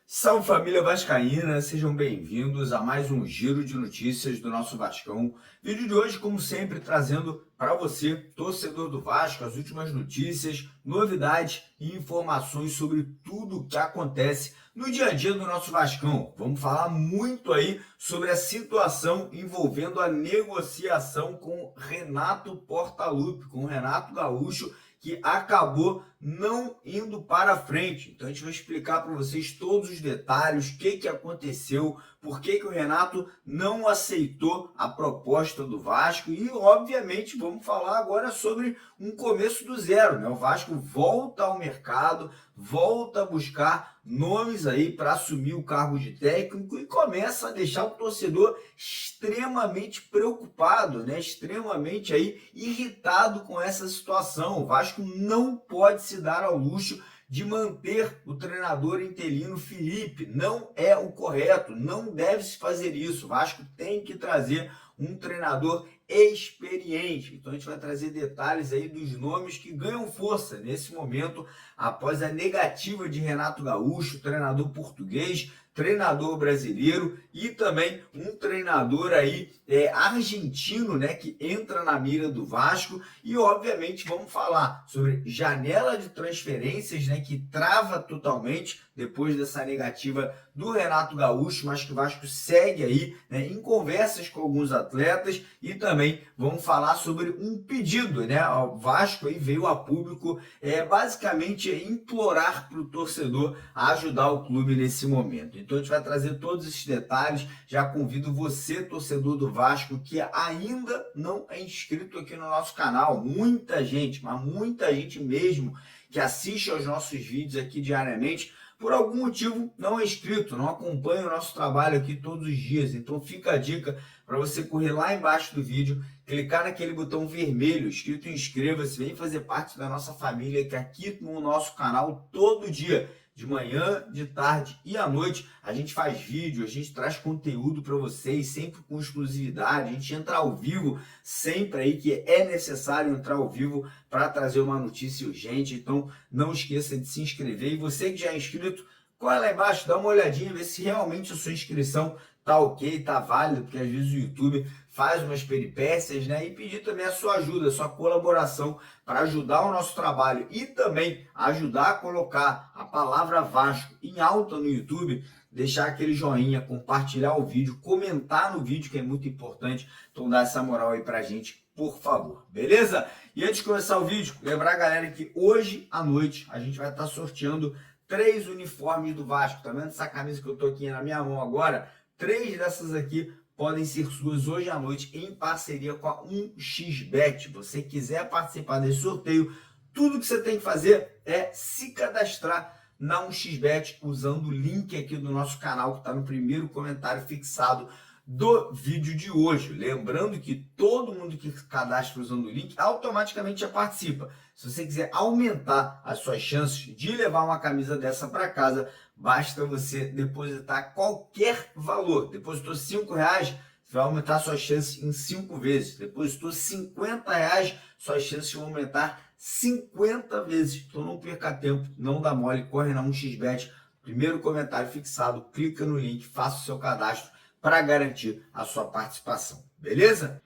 Salve família vascaína, sejam bem-vindos a mais um giro de notícias do nosso Vascão. Vídeo de hoje, como sempre, trazendo para você, torcedor do Vasco, as últimas notícias, novidades e informações sobre tudo o que acontece no dia a dia do nosso Vascão. Vamos falar muito aí sobre a situação envolvendo a negociação com Renato Portaluppi, com o Renato Gaúcho, que acabou não indo para frente. Então a gente vai explicar para vocês todos os detalhes, o que aconteceu, por que o Renato não aceitou a proposta do Vasco e, obviamente, vamos falar agora sobre um começo do zero, né? O Vasco volta ao mercado, volta a buscar nomes aí para assumir o cargo de técnico e começa a deixar o torcedor extremamente preocupado, né? Extremamente aí irritado com essa situação. O Vasco não pode se dar ao luxo de manter o treinador interino Felipe. Não é o correto, não deve se fazer isso. O Vasco tem que trazer um treinador experiente. Então a gente vai trazer detalhes aí dos nomes que ganham força nesse momento após a negativa de Renato Gaúcho, treinador português, treinador brasileiro e também um treinador aí argentino, né, que entra na mira do Vasco. E obviamente vamos falar sobre janela de transferências, né, que trava totalmente depois dessa negativa do Renato Gaúcho, mas que o Vasco segue aí, né, em conversas com alguns atletas. E também vamos falar sobre um pedido, né? O Vasco aí veio a público basicamente implorar para o torcedor a ajudar o clube nesse momento. Então a gente vai trazer todos esses detalhes. Já convido você, torcedor do Vasco, que ainda não é inscrito aqui no nosso canal. Muita gente, mas muita gente mesmo, que assiste aos nossos vídeos aqui diariamente, por algum motivo não é inscrito, não acompanha o nosso trabalho aqui todos os dias. Então fica a dica para você correr lá embaixo do vídeo, clicar naquele botão vermelho escrito inscreva-se, vem fazer parte da nossa família, que aqui no nosso canal todo dia, de manhã, de tarde e à noite, a gente faz vídeo, a gente traz conteúdo para vocês, sempre com exclusividade, a gente entra ao vivo sempre aí que é necessário entrar ao vivo para trazer uma notícia urgente. Então não esqueça de se inscrever, e você que já é inscrito, corre lá embaixo, dá uma olhadinha, vê se realmente a sua inscrição tá ok, tá válido, porque às vezes o YouTube faz umas peripécias, né? E pedir também a sua ajuda, a sua colaboração para ajudar o nosso trabalho e também ajudar a colocar a palavra Vasco em alta no YouTube, deixar aquele joinha, compartilhar o vídeo, comentar no vídeo, que é muito importante. Então dá essa moral aí pra gente, por favor, beleza? E antes de começar o vídeo, lembrar a galera que hoje à noite a gente vai estar sorteando 3 uniformes do Vasco. Tá vendo essa camisa que eu tô aqui na minha mão agora? 3 dessas aqui podem ser suas hoje à noite em parceria com a 1xBet. Você quiser participar desse sorteio, tudo que você tem que fazer é se cadastrar na 1xBet usando o link aqui do nosso canal que está no primeiro comentário fixado do vídeo de hoje. Lembrando que todo mundo que cadastra usando o link automaticamente já participa. Se você quiser aumentar as suas chances de levar uma camisa dessa para casa, basta você depositar qualquer valor. Depositou R$5, você vai aumentar suas chances em 5 vezes. Depositou R$50, suas chances vão aumentar 50 vezes. Então não perca tempo, não dá mole, corre na 1xBet, primeiro comentário fixado, clica no link, faça o seu cadastro para garantir a sua participação, beleza?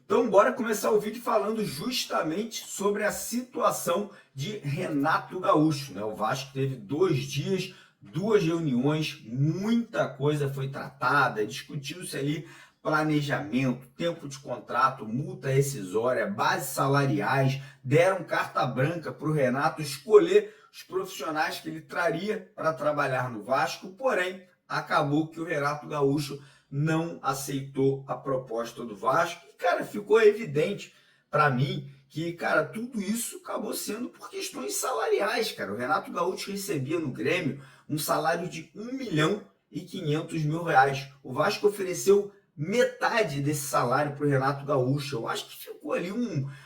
Então bora começar o vídeo falando justamente sobre a situação de Renato Gaúcho, né? O Vasco teve 2 dias, 2 reuniões, muita coisa foi tratada, discutiu-se ali planejamento, tempo de contrato, multa rescisória, bases salariais, deram carta branca para o Renato escolher os profissionais que ele traria para trabalhar no Vasco, porém acabou que o Renato Gaúcho não aceitou a proposta do Vasco. E, cara, ficou evidente para mim que, cara, tudo isso acabou sendo por questões salariais, cara. O Renato Gaúcho recebia no Grêmio um salário de R$1.500.000. O Vasco ofereceu metade desse salário para o Renato Gaúcho. Eu acho que ficou ali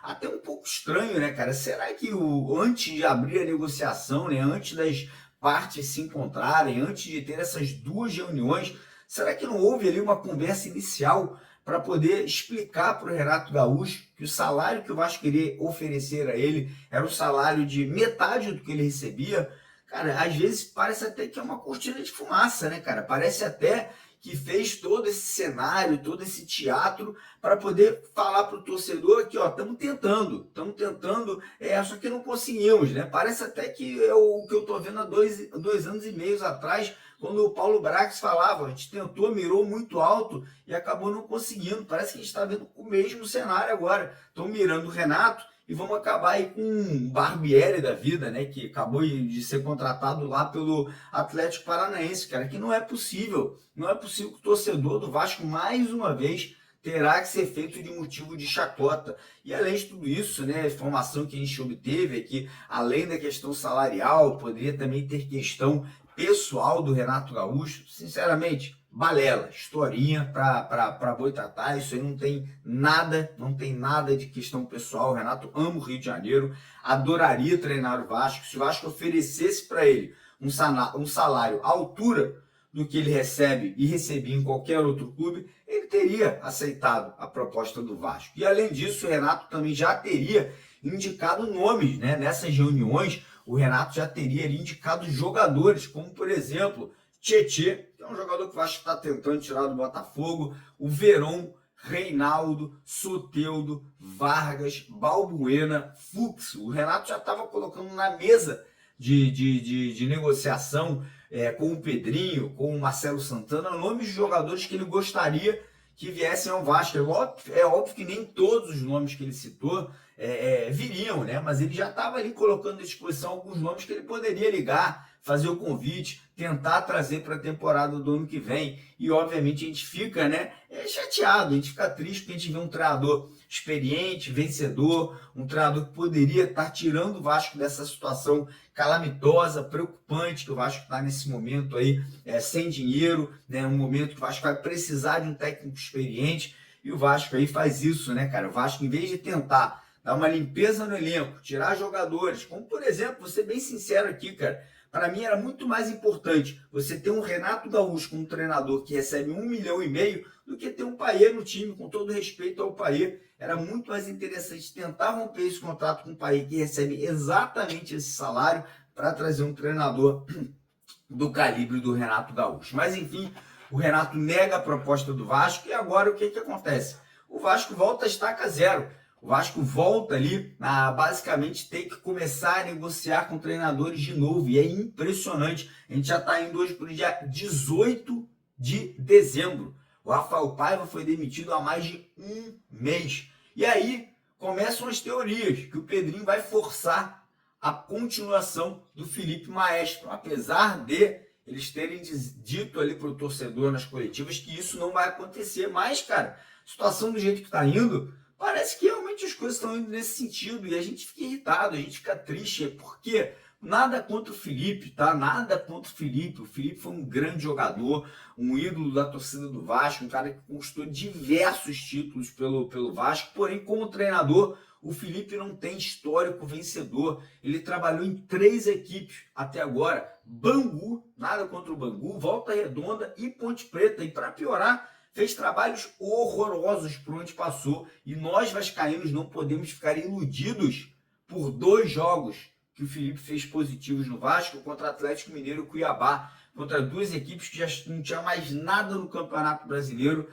até um pouco estranho, né, cara? Será que antes de abrir a negociação, né, antes das partes se encontrarem, antes de ter essas 2 reuniões, Será que não houve ali uma conversa inicial para poder explicar para o Renato Gaúcho que o salário que o Vasco queria oferecer a ele era o salário de metade do que ele recebia? Cara, às vezes parece até que é uma cortina de fumaça, né, cara? Parece até que fez todo esse cenário, todo esse teatro para poder falar para o torcedor que, ó, estamos tentando, só que não conseguimos, né? Parece até que é o que eu estou vendo há dois anos e meio atrás, quando o Paulo Brax falava, a gente tentou, mirou muito alto e acabou não conseguindo. Parece que a gente está vendo o mesmo cenário agora. Estão mirando o Renato e vamos acabar aí com um Barbieri da vida, né? Que acabou de ser contratado lá pelo Atlético Paranaense, cara, que não é possível. Não é possível que o torcedor do Vasco, mais uma vez, terá que ser feito de motivo de chacota. E além de tudo isso, né, a informação que a gente obteve é que, além da questão salarial, poderia também ter questão pessoal do Renato Gaúcho. Sinceramente, balela, historinha para boitatá. Isso aí não tem nada de questão pessoal. O Renato ama o Rio de Janeiro, adoraria treinar o Vasco. Se o Vasco oferecesse para ele um salário à altura do que ele recebe e recebia em qualquer outro clube, ele teria aceitado a proposta do Vasco. E além disso, o Renato também já teria indicado nomes, né? Nessas reuniões, o Renato já teria indicado jogadores, como por exemplo, Tietê, que é um jogador que o Vasco está tentando tirar do Botafogo, o Veron, Reinaldo, Soteldo, Vargas, Balbuena, Fux. O Renato já estava colocando na mesa de negociação com o Pedrinho, com o Marcelo Santana, nomes de jogadores que ele gostaria que viessem ao Vasco. É óbvio que nem todos os nomes que ele citou viriam, né? Mas ele já estava ali colocando à disposição alguns nomes que ele poderia ligar, fazer o convite, tentar trazer para a temporada do ano que vem. E obviamente a gente fica, né, chateado, a gente fica triste porque a gente vê um treinador experiente, vencedor, um treinador que poderia estar tirando o Vasco dessa situação calamitosa, preocupante que o Vasco está nesse momento aí, sem dinheiro, né, um momento que o Vasco vai precisar de um técnico experiente, e o Vasco aí faz isso, né, cara? O Vasco, em vez de tentar dar uma limpeza no elenco, tirar jogadores, como por exemplo, vou ser bem sincero aqui, cara, para mim era muito mais importante você ter um Renato Gaúcho como treinador que recebe 1,5 milhão do que ter um Payet no time, com todo respeito ao Payet. Era muito mais interessante tentar romper esse contrato com o Payet, que recebe exatamente esse salário, para trazer um treinador do calibre do Renato Gaúcho. Mas enfim, o Renato nega a proposta do Vasco e agora o que acontece? O Vasco volta a estaca zero. O Vasco volta ali a basicamente ter que começar a negociar com treinadores de novo. E é impressionante. A gente já está indo hoje para o dia 18 de dezembro. O Rafael Paiva foi demitido há mais de um mês. E aí começam as teorias que o Pedrinho vai forçar a continuação do Felipe Maestro. Apesar de eles terem dito ali para o torcedor nas coletivas que isso não vai acontecer. Mas, cara, a situação do jeito que está indo, parece que realmente as coisas estão indo nesse sentido e a gente fica irritado, a gente fica triste, porque nada contra o Felipe, tá? Nada contra o Felipe. O Felipe foi um grande jogador, um ídolo da torcida do Vasco, um cara que conquistou diversos títulos pelo Vasco, porém, como treinador, o Felipe não tem histórico vencedor. Ele trabalhou em 3 equipes até agora: Bangu, nada contra o Bangu, Volta Redonda e Ponte Preta. E para piorar, fez trabalhos horrorosos por onde passou. E nós vascaínos não podemos ficar iludidos por 2 jogos que o Felipe fez positivos no Vasco, contra Atlético Mineiro e Cuiabá, contra 2 equipes que já não tinham mais nada no Campeonato Brasileiro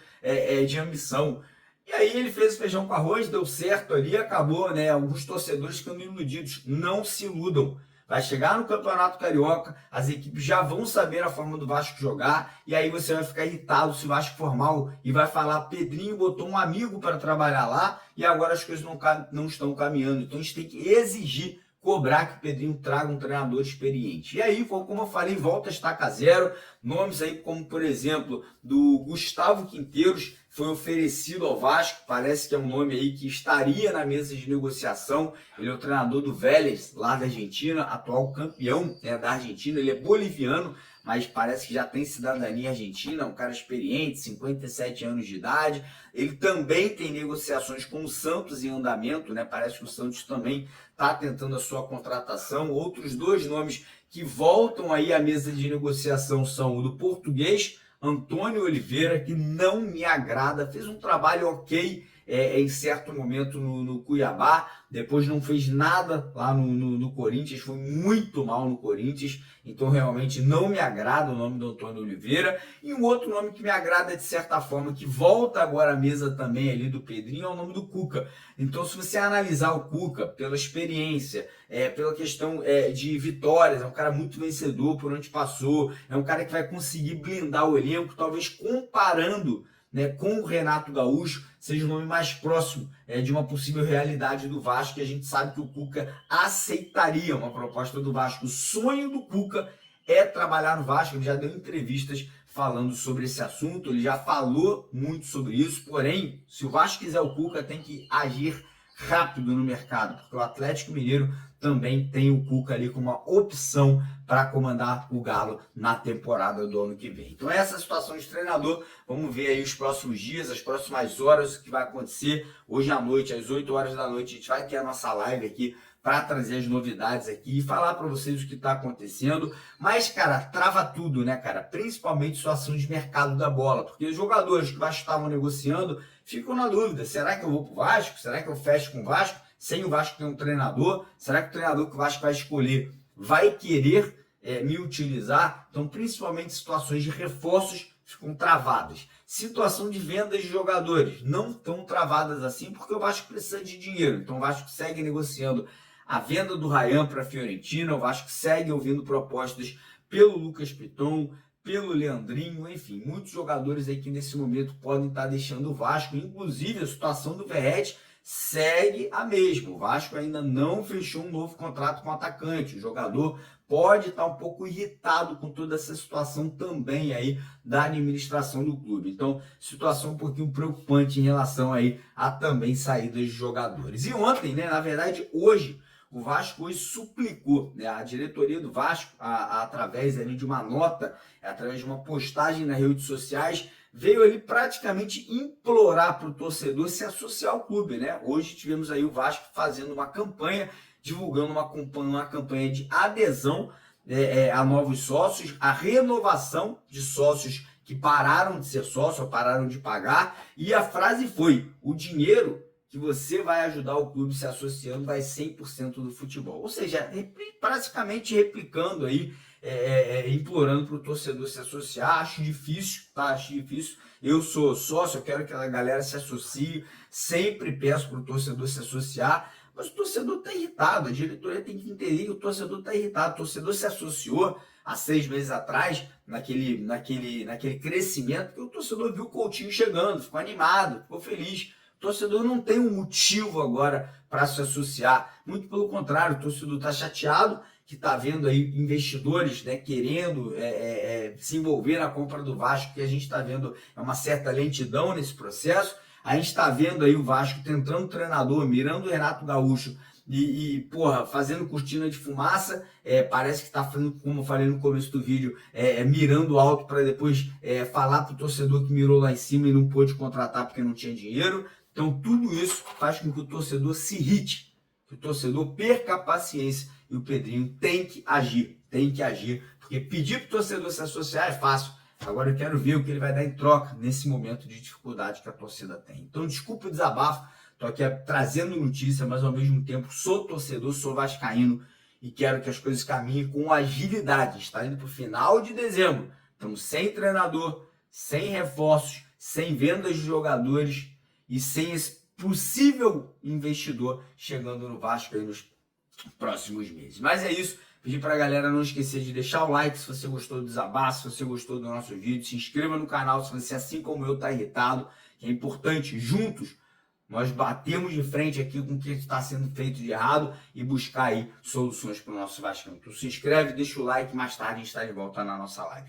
de ambição. E aí ele fez o feijão com arroz, deu certo ali, acabou, né? Alguns torcedores ficando iludidos. Não se iludam. Vai chegar no Campeonato Carioca, as equipes já vão saber a forma do Vasco jogar, e aí você vai ficar irritado se o Vasco for mal e vai falar: Pedrinho botou um amigo para trabalhar lá e agora as coisas não estão caminhando. Então a gente tem que exigir, cobrar que o Pedrinho traga um treinador experiente. E aí, como eu falei, volta a estaca zero. Nomes aí como, por exemplo, do Gustavo Quinteiros, foi oferecido ao Vasco, parece que é um nome aí que estaria na mesa de negociação. Ele é o treinador do Vélez, lá da Argentina, atual campeão da Argentina. Ele é boliviano, mas parece que já tem cidadania argentina, um cara experiente, 57 anos de idade. Ele também tem negociações com o Santos em andamento, né? Parece que o Santos também está tentando a sua contratação. Outros 2 nomes que voltam aí à mesa de negociação são o do português, Antônio Oliveira, que não me agrada, fez um trabalho ok em certo momento no Cuiabá, depois não fez nada lá no Corinthians, foi muito mal no Corinthians, então realmente não me agrada o nome do Antônio Oliveira. E um outro nome que me agrada de certa forma, que volta agora à mesa também ali do Pedrinho, é o nome do Cuca. Então, se você analisar o Cuca pela experiência, pela questão de vitórias, é um cara muito vencedor por onde passou, é um cara que vai conseguir blindar o elenco, talvez comparando, né, com o Renato Gaúcho, seja o nome mais próximo de uma possível realidade do Vasco, que a gente sabe que o Cuca aceitaria uma proposta do Vasco. O sonho do Cuca é trabalhar no Vasco, ele já deu entrevistas falando sobre esse assunto, ele já falou muito sobre isso, porém, se o Vasco quiser o Cuca, tem que agir rápido no mercado, porque o Atlético Mineiro também tem o Cuca ali como uma opção para comandar o Galo na temporada do ano que vem. Então essa situação de treinador, vamos ver aí os próximos dias, as próximas horas, o que vai acontecer. Hoje à noite, às 8 horas da noite, a gente vai ter a nossa live aqui para trazer as novidades aqui e falar para vocês o que está acontecendo. Mas, cara, trava tudo, né, cara? Principalmente situação de mercado da bola, porque os jogadores que o Vasco estavam negociando ficam na dúvida. Será que eu vou pro Vasco? Será que eu fecho com o Vasco? Sem o Vasco ter um treinador? Será que o treinador que o Vasco vai escolher vai querer me utilizar? Então, principalmente situações de reforços ficam travadas. Situação de vendas de jogadores não estão travadas assim, porque o Vasco precisa de dinheiro. Então, o Vasco segue negociando a venda do Ryan para a Fiorentina, o Vasco segue ouvindo propostas pelo Lucas Piton, pelo Leandrinho, enfim, muitos jogadores aí que nesse momento podem estar deixando o Vasco, inclusive a situação do Verratti segue a mesma. O Vasco ainda não fechou um novo contrato com o atacante, o jogador pode estar um pouco irritado com toda essa situação também aí da administração do clube. Então, situação um pouquinho preocupante em relação aí a também saídas de jogadores. E ontem, né, na verdade hoje, o Vasco hoje suplicou, né, a diretoria do Vasco, através ali de uma nota, através de uma postagem nas redes sociais, veio ali praticamente implorar para o torcedor se associar ao clube, né? Hoje tivemos aí o Vasco fazendo uma campanha, divulgando uma campanha de adesão a novos sócios, a renovação de sócios que pararam de ser sócio, pararam de pagar, e a frase foi: o dinheiro que você vai ajudar o clube se associando vai 100% do futebol. Ou seja, praticamente replicando aí, implorando para o torcedor se associar. Acho difícil, tá? Acho difícil. Eu sou sócio, eu quero que a galera se associe, sempre peço para o torcedor se associar, mas o torcedor está irritado, a diretoria tem que entender que o torcedor está irritado. O torcedor se associou há 6 meses atrás, naquele crescimento, porque o torcedor viu o Coutinho chegando, ficou animado, ficou feliz. O torcedor não tem um motivo agora para se associar, muito pelo contrário, o torcedor está chateado que está vendo aí investidores, né, querendo se envolver na compra do Vasco, que a gente está vendo uma certa lentidão nesse processo. A gente está vendo aí o Vasco tentando treinador, mirando o Renato Gaúcho porra, fazendo cortina de fumaça, parece que está fazendo, como eu falei no começo do vídeo, mirando alto para depois falar para o torcedor que mirou lá em cima e não pôde contratar porque não tinha dinheiro. Então tudo isso faz com que o torcedor se irrite, que o torcedor perca a paciência, e o Pedrinho tem que agir, porque pedir para o torcedor se associar é fácil. Agora eu quero ver o que ele vai dar em troca nesse momento de dificuldade que a torcida tem. Então desculpa o desabafo, estou aqui trazendo notícia, mas ao mesmo tempo sou torcedor, sou vascaíno e quero que as coisas caminhem com agilidade. Está indo para o final de dezembro, estamos sem treinador, sem reforços, sem vendas de jogadores e sem esse possível investidor chegando no Vasco aí nos próximos meses. Mas é isso. Pedir para a galera não esquecer de deixar o like se você gostou do desabafo, se você gostou do nosso vídeo, se inscreva no canal se você, assim como eu, está irritado, que é importante, juntos, nós batemos de frente aqui com o que está sendo feito de errado e buscar aí soluções para o nosso Vasco. Então se inscreve, deixa o like, mais tarde a gente está de volta na nossa live.